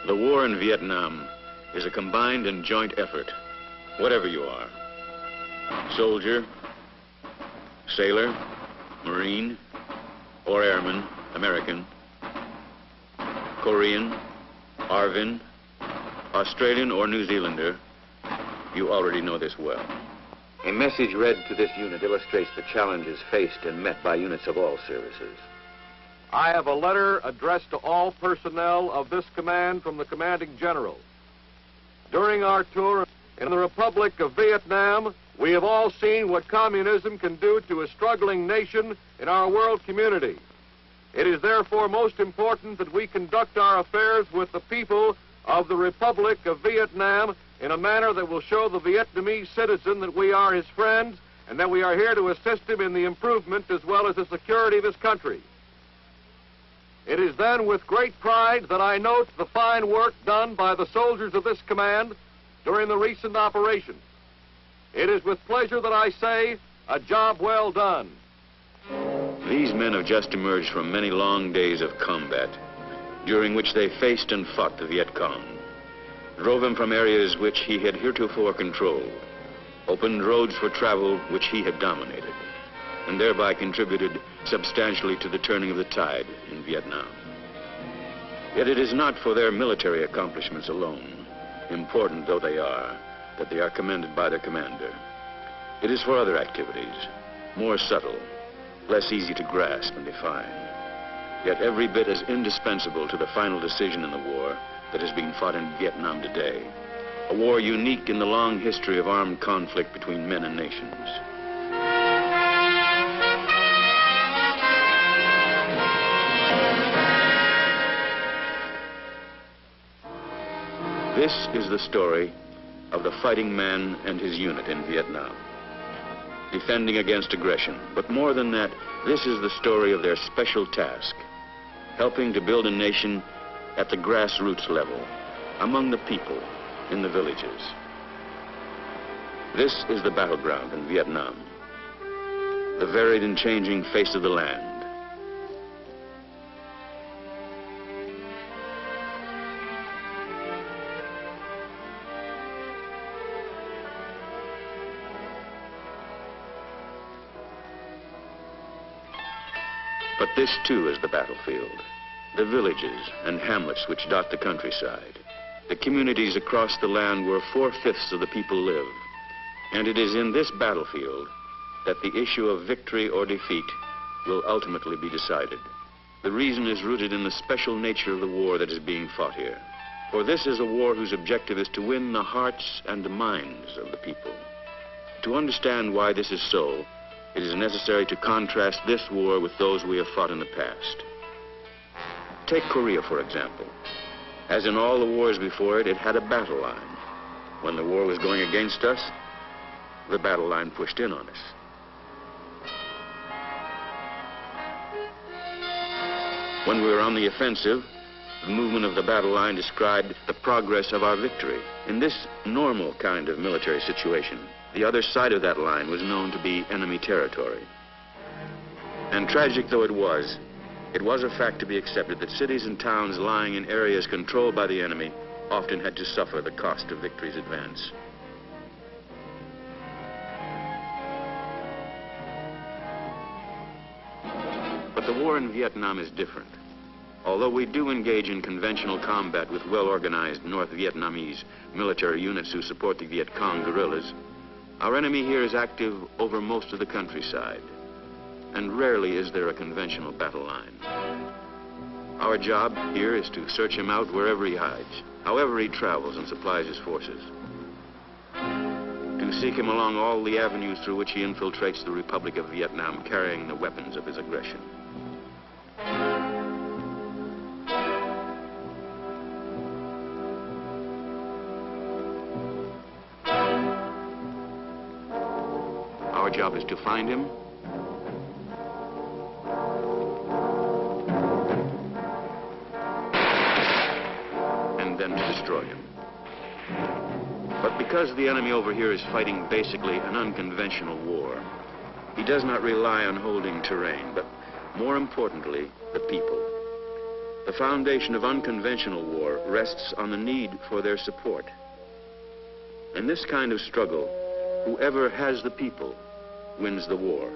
The war in Vietnam is a combined and joint effort, whatever you are. Soldier, sailor, Marine, or airman, American, Korean, Arvin, Australian or New Zealander, you already know this well. A message read to this unit illustrates the challenges faced and met by units of all services. I have a letter addressed to all personnel of this command from the commanding general. During our tour in the Republic of Vietnam, we have all seen what communism can do to a struggling nation in our world community. It is therefore most important that we conduct our affairs with the people of the Republic of Vietnam in a manner that will show the Vietnamese citizen that we are his friends and that we are here to assist him in the improvement as well as the security of his country. It is then with great pride that I note the fine work done by the soldiers of this command during the recent operation. It is with pleasure that I say, a job well done. These men have just emerged from many long days of combat, during which they faced and fought the Viet Cong, drove him from areas which he had heretofore controlled, opened roads for travel which he had dominated, and thereby contributed substantially to the turning of the tide in Vietnam. Yet it is not for their military accomplishments alone, important though they are, that they are commended by their commander. It is for other activities, more subtle, less easy to grasp and define, yet every bit as indispensable to the final decision in the war that is being fought in Vietnam today, a war unique in the long history of armed conflict between men and nations. This is the story of the fighting man and his unit in Vietnam, defending against aggression. But more than that, this is the story of their special task, helping to build a nation at the grassroots level, among the people, in the villages. This is the battleground in Vietnam, the varied and changing face of the land. But this too is the battlefield, the villages and hamlets which dot the countryside, the communities across the land where 4/5 of the people live. And it is in this battlefield that the issue of victory or defeat will ultimately be decided. The reason is rooted in the special nature of the war that is being fought here. For this is a war whose objective is to win the hearts and the minds of the people. To understand why this is so, it is necessary to contrast this war with those we have fought in the past. Take Korea, for example. As in all the wars before it, it had a battle line. When the war was going against us, the battle line pushed in on us. When we were on the offensive, the movement of the battle line described the progress of our victory. In this normal kind of military situation, the other side of that line was known to be enemy territory. And tragic though it was a fact to be accepted that cities and towns lying in areas controlled by the enemy often had to suffer the cost of victory's advance. But the war in Vietnam is different. Although we do engage in conventional combat with well-organized North Vietnamese military units who support the Viet Cong guerrillas, our enemy here is active over most of the countryside, and rarely is there a conventional battle line. Our job here is to search him out wherever he hides, however he travels and supplies his forces, to seek him along all the avenues through which he infiltrates the Republic of Vietnam, carrying the weapons of his aggression. Our job is to find him, and then to destroy him. But because the enemy over here is fighting basically an unconventional war, he does not rely on holding terrain, but more importantly, the people. The foundation of unconventional war rests on the need for their support. In this kind of struggle, whoever has the people wins the war.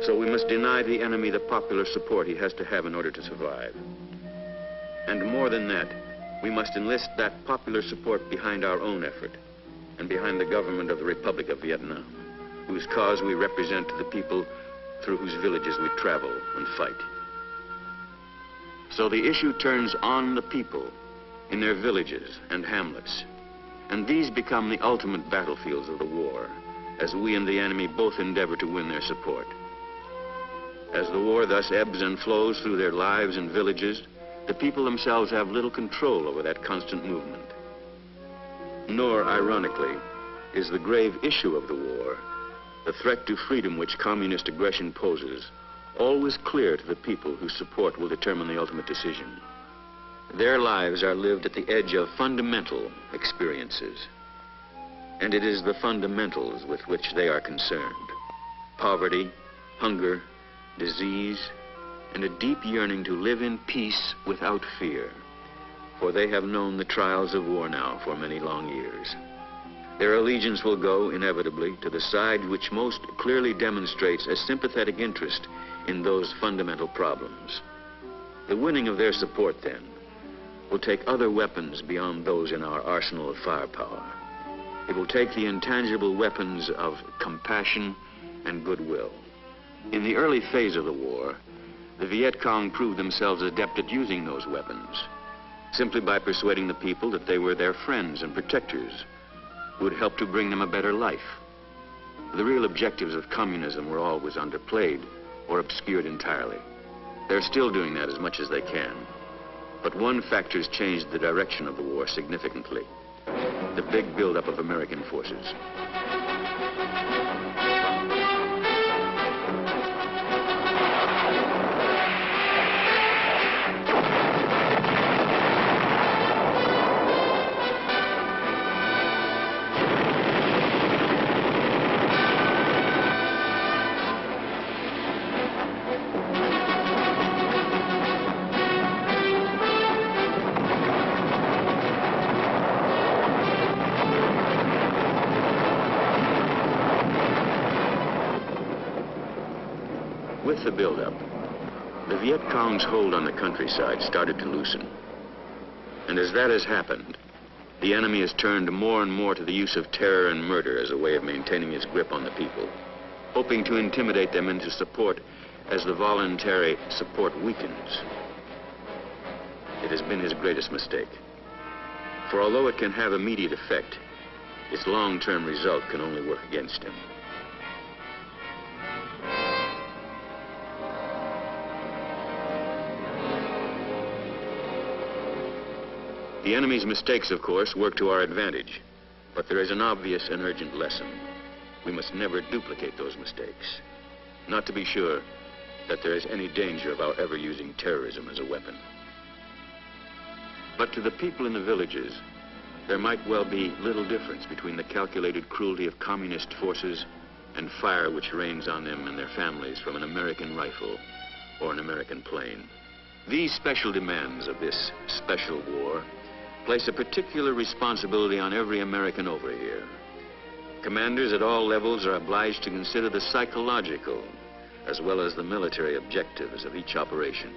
So we must deny the enemy the popular support he has to have in order to survive. And more than that, we must enlist that popular support behind our own effort and behind the government of the Republic of Vietnam, whose cause we represent to the people through whose villages we travel and fight. So the issue turns on the people in their villages and hamlets, and these become the ultimate battlefields of the war, as we and the enemy both endeavor to win their support. As the war thus ebbs and flows through their lives and villages, the people themselves have little control over that constant movement. Nor, ironically, is the grave issue of the war, the threat to freedom which communist aggression poses, always clear to the people whose support will determine the ultimate decision. Their lives are lived at the edge of fundamental experiences, and it is the fundamentals with which they are concerned: poverty, hunger, disease, and a deep yearning to live in peace without fear, for they have known the trials of war now for many long years. Their allegiance will go, inevitably, to the side which most clearly demonstrates a sympathetic interest in those fundamental problems. The winning of their support, then, will take other weapons beyond those in our arsenal of firepower. It will take the intangible weapons of compassion and goodwill. In the early phase of the war, the Viet Cong proved themselves adept at using those weapons, simply by persuading the people that they were their friends and protectors who would help to bring them a better life. The real objectives of communism were always underplayed or obscured entirely. They're still doing that as much as they can. But one factor's changed the direction of the war significantly: the big buildup of American forces. With the buildup, the Viet Cong's hold on the countryside started to loosen. And as that has happened, the enemy has turned more and more to the use of terror and murder as a way of maintaining his grip on the people, hoping to intimidate them into support as the voluntary support weakens. It has been his greatest mistake. For although it can have immediate effect, its long-term result can only work against him. The enemy's mistakes, of course, work to our advantage, but there is an obvious and urgent lesson. We must never duplicate those mistakes, not to be sure that there is any danger of our ever using terrorism as a weapon. But to the people in the villages, there might well be little difference between the calculated cruelty of communist forces and fire which rains on them and their families from an American rifle or an American plane. These special demands of this special war place a particular responsibility on every American over here. Commanders at all levels are obliged to consider the psychological as well as the military objectives of each operation.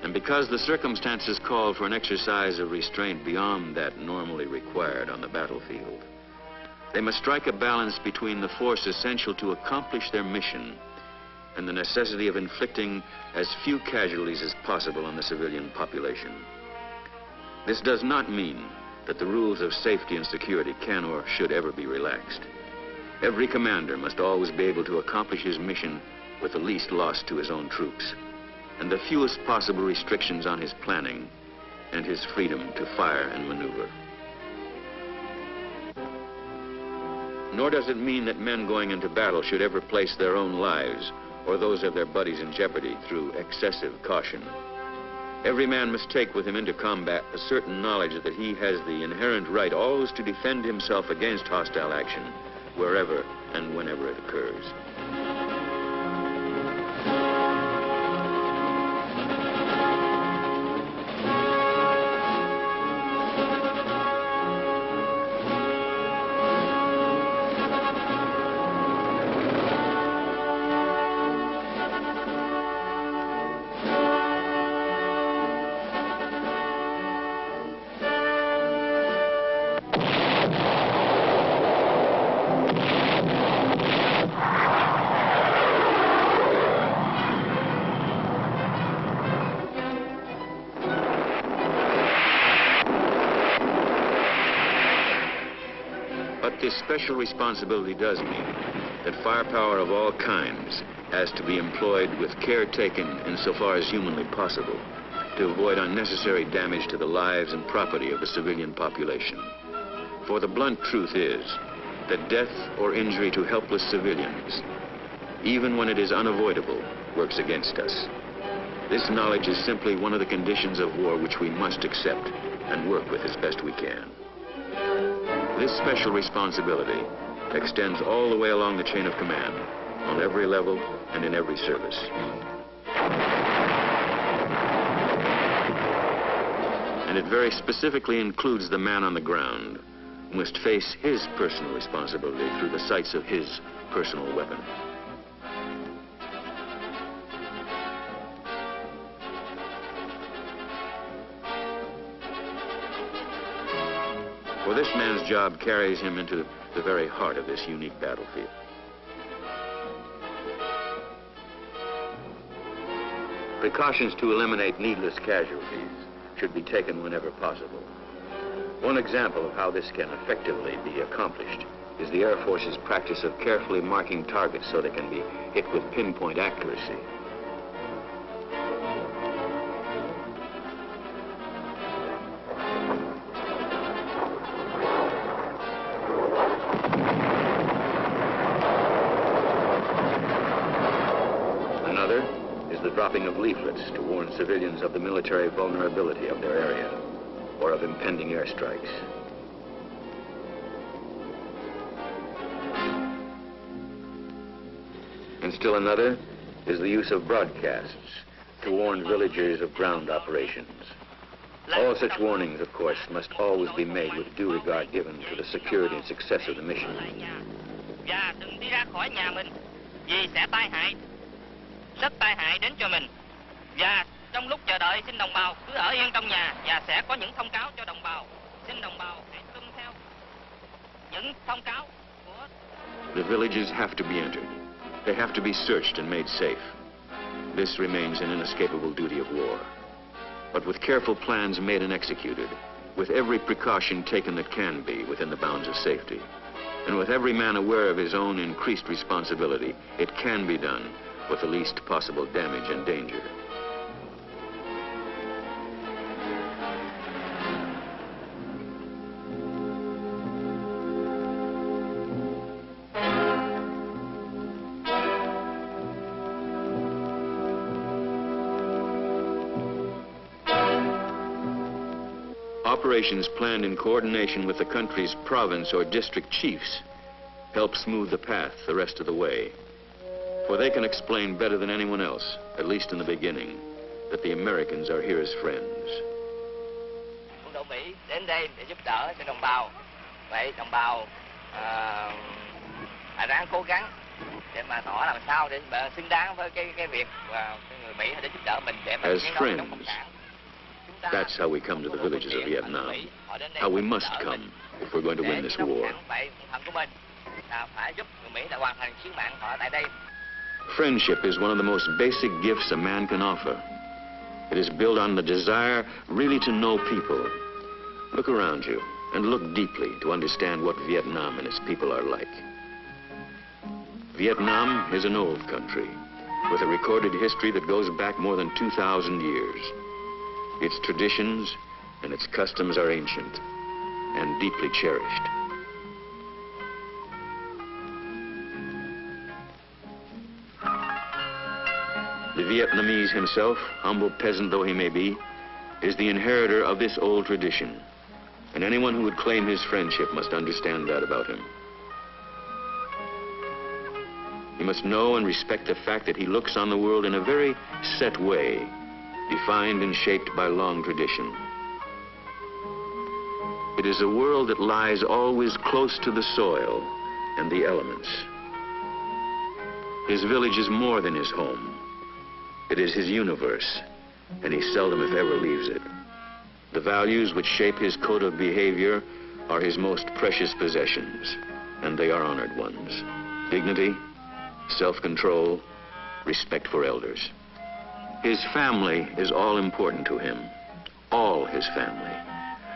And because the circumstances call for an exercise of restraint beyond that normally required on the battlefield, they must strike a balance between the force essential to accomplish their mission and the necessity of inflicting as few casualties as possible on the civilian population. This does not mean that the rules of safety and security can or should ever be relaxed. Every commander must always be able to accomplish his mission with the least loss to his own troops and the fewest possible restrictions on his planning and his freedom to fire and maneuver. Nor does it mean that men going into battle should ever place their own lives or those of their buddies in jeopardy through excessive caution. Every man must take with him into combat a certain knowledge that he has the inherent right always to defend himself against hostile action, wherever and whenever it occurs. this special responsibility does mean that firepower of all kinds has to be employed with care taken insofar as humanly possible to avoid unnecessary damage to the lives and property of the civilian population. For the blunt truth is that death or injury to helpless civilians, even when it is unavoidable, works against us. This knowledge is simply one of the conditions of war which we must accept and work with as best we can. This special responsibility extends all the way along the chain of command, on every level and in every service. And it very specifically includes the man on the ground, who must face his personal responsibility through the sights of his personal weapon. For this man's job carries him into the very heart of this unique battlefield. Precautions to eliminate needless casualties should be taken whenever possible. One example of how this can effectively be accomplished is the Air Force's practice of carefully marking targets so they can be hit with pinpoint accuracy. Another is the dropping of leaflets to warn civilians of the military vulnerability of their area or of impending airstrikes. And still another is the use of broadcasts to warn villagers of ground operations. All such warnings, of course, must always be made with due regard given to the security and success of the mission. Và đừng đi ra khỏi nhà mình vì sẽ tai hại, rất tai hại đến cho mình. Và trong lúc chờ đợi xin đồng bào cứ ở yên trong nhà và sẽ có những thông cáo cho đồng bào. Xin đồng bào hãy tuân theo những thông cáo của. The villages have to be entered. They have to be searched and made safe. This remains an inescapable duty of war. But with careful plans made and executed, with every precaution taken that can be within the bounds of safety, and with every man aware of his own increased responsibility, it can be done with the least possible damage and danger. Operations planned in coordination with the country's province or district chiefs help smooth the path the rest of the way. For they can explain better than anyone else, at least in the beginning, that the Americans are here as friends. Quân đội Mỹ đến đây để giúp đỡ cho đồng bào. Vậy đồng bào hãy ráng cố gắng để mà họ làm sao để mà xứng đáng với cái việc và người Mỹ để giúp đỡ mình để mà As friends, that's how we come to the villages of Vietnam, how we must come if we're going to win this war. Friendship is one of the most basic gifts a man can offer. It is built on the desire really to know people. Look around you and look deeply to understand what Vietnam and its people are like. Vietnam is an old country with a recorded history that goes back more than 2,000 years. Its traditions and its customs are ancient and deeply cherished. The Vietnamese himself, humble peasant though he may be, is the inheritor of this old tradition, and anyone who would claim his friendship must understand that about him. He must know and respect the fact that he looks on the world in a very set way, defined and shaped by long tradition. It is a world that lies always close to the soil and the elements. His village is more than his home. It is his universe, and he seldom, if ever, leaves it. The values which shape his code of behavior are his most precious possessions, and they are honored ones. Dignity, self-control, respect for elders. His family is all important to him, all his family.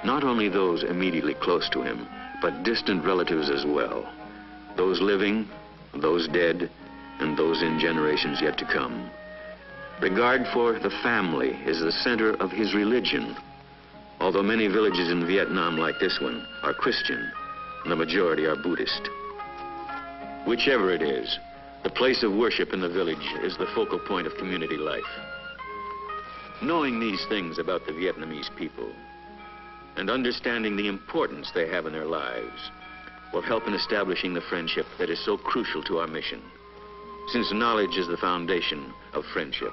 Not only those immediately close to him, but distant relatives as well. Those living, those dead, and those in generations yet to come. Regard for the family is the center of his religion. Although many villages in Vietnam, like this one, are Christian, and the majority are Buddhist. Whichever it is, the place of worship in the village is the focal point of community life. Knowing these things about the Vietnamese people and understanding the importance they have in their lives will help in establishing the friendship that is so crucial to our mission, since knowledge is the foundation of friendship.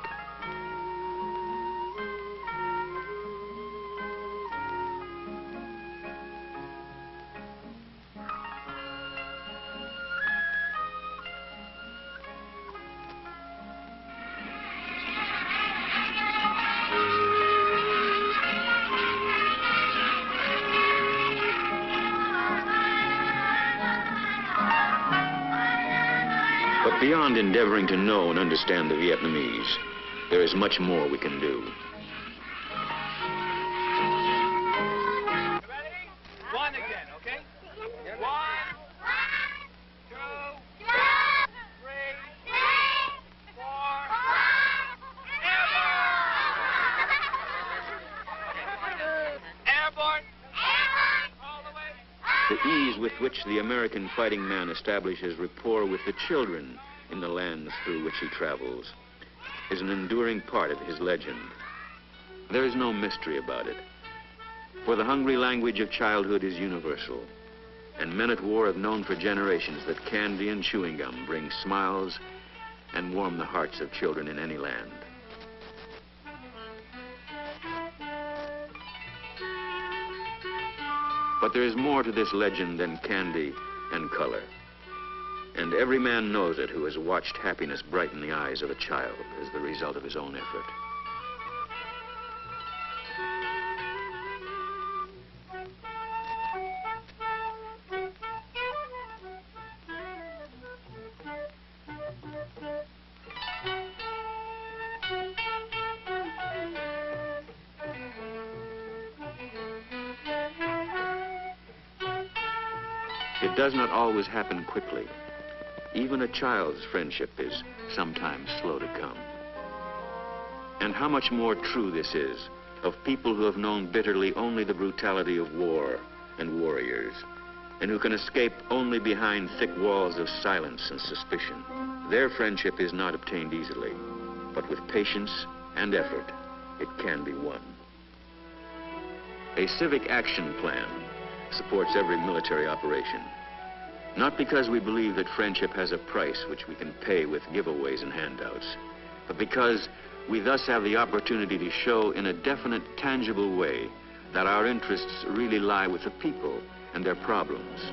But beyond endeavoring to know and understand the Vietnamese, there is much more we can do. Ready? One again, okay? One, two, three, four, airborne! All the way! The ease with which the American fighting man establishes rapport with the children in the lands through which he travels is an enduring part of his legend. There is no mystery about it, for the hungry language of childhood is universal, and men at war have known for generations that candy and chewing gum bring smiles and warm the hearts of children in any land. But there is more to this legend than candy and color. And every man knows it who has watched happiness brighten the eyes of a child as the result of his own effort. It does not always happen quickly. Even a child's friendship is sometimes slow to come. And how much more true this is of people who have known bitterly only the brutality of war and warriors, and who can escape only behind thick walls of silence and suspicion. Their friendship is not obtained easily, but with patience and effort, it can be won. A civic action plan supports every military operation. Not because we believe that friendship has a price which we can pay with giveaways and handouts, but because we thus have the opportunity to show in a definite, tangible way that our interests really lie with the people and their problems.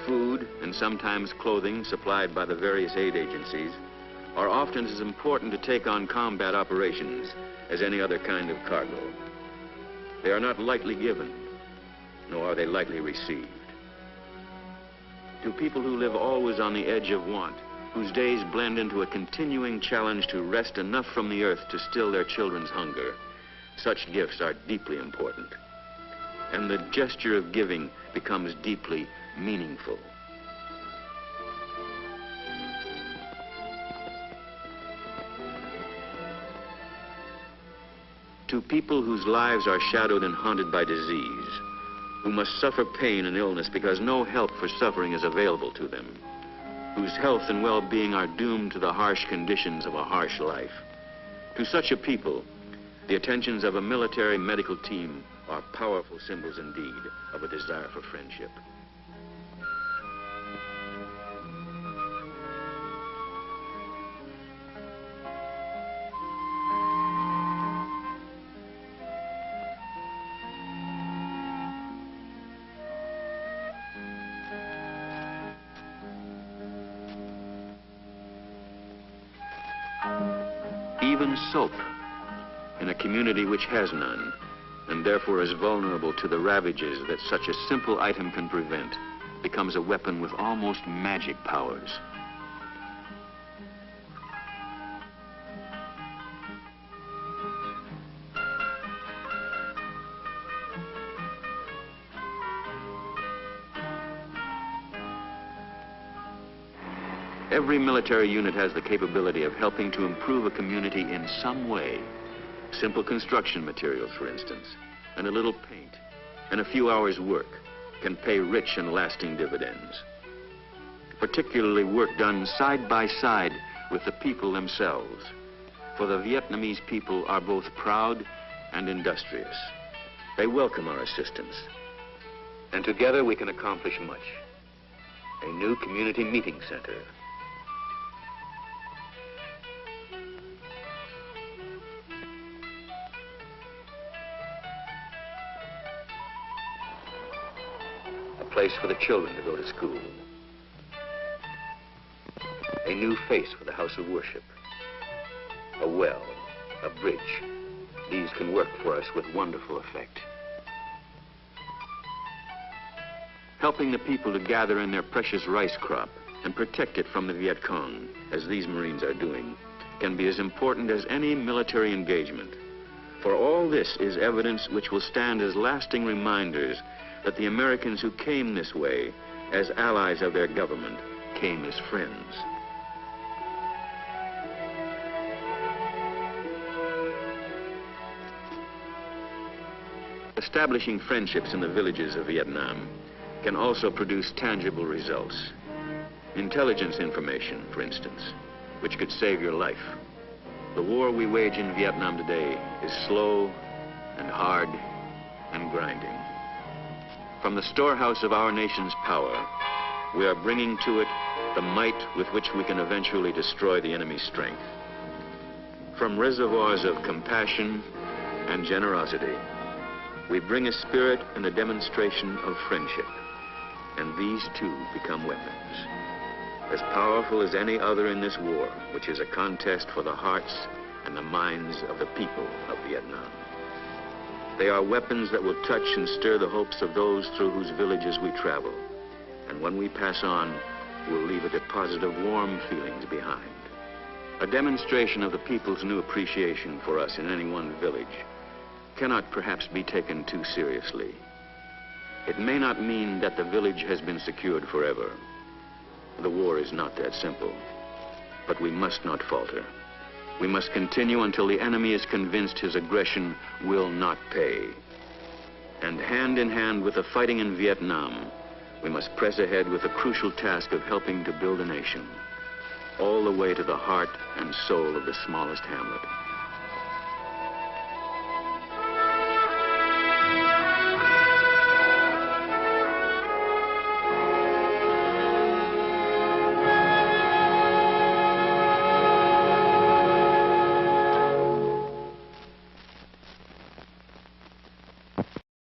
Food and sometimes clothing supplied by the various aid agencies are often as important to take on combat operations as any other kind of cargo. They are not lightly given, nor are they lightly received. To people who live always on the edge of want, whose days blend into a continuing challenge to wrest enough from the earth to still their children's hunger, such gifts are deeply important. And the gesture of giving becomes deeply meaningful. To people whose lives are shadowed and haunted by disease, who must suffer pain and illness because no help for suffering is available to them, whose health and well-being are doomed to the harsh conditions of a harsh life. To such a people, the attentions of a military medical team are powerful symbols indeed of a desire for friendship. even soap, in a community which has none, and therefore is vulnerable to the ravages that such a simple item can prevent, becomes a weapon with almost magic powers. Every military unit has the capability of helping to improve a community in some way. Simple construction materials, for instance, and a little paint, and a few hours' work can pay rich and lasting dividends. Particularly work done side by side with the people themselves, for the Vietnamese people are both proud and industrious. They welcome our assistance, and together we can accomplish much. A new community meeting center, place for the children to go to school. A new face for the house of worship. A well, a bridge. These can work for us with wonderful effect. Helping the people to gather in their precious rice crop and protect it from the Viet Cong, as these Marines are doing, can be as important as any military engagement. For all this is evidence which will stand as lasting reminders that the Americans who came this way as allies of their government came as friends. Establishing friendships in the villages of Vietnam can also produce tangible results. Intelligence information, for instance, which could save your life. The war we wage in Vietnam today is slow and hard and grinding. From the storehouse of our nation's power, we are bringing to it the might with which we can eventually destroy the enemy's strength. From reservoirs of compassion and generosity, we bring a spirit and a demonstration of friendship, and these too become weapons, as powerful as any other in this war, which is a contest for the hearts and the minds of the people of Vietnam. They are weapons that will touch and stir the hopes of those through whose villages we travel. And when we pass on, we'll leave a deposit of warm feelings behind. A demonstration of the people's new appreciation for us in any one village cannot perhaps be taken too seriously. It may not mean that the village has been secured forever. The war is not that simple. But we must not falter. We must continue until the enemy is convinced his aggression will not pay. And hand in hand with the fighting in Vietnam, we must press ahead with the crucial task of helping to build a nation, all the way to the heart and soul of the smallest hamlet.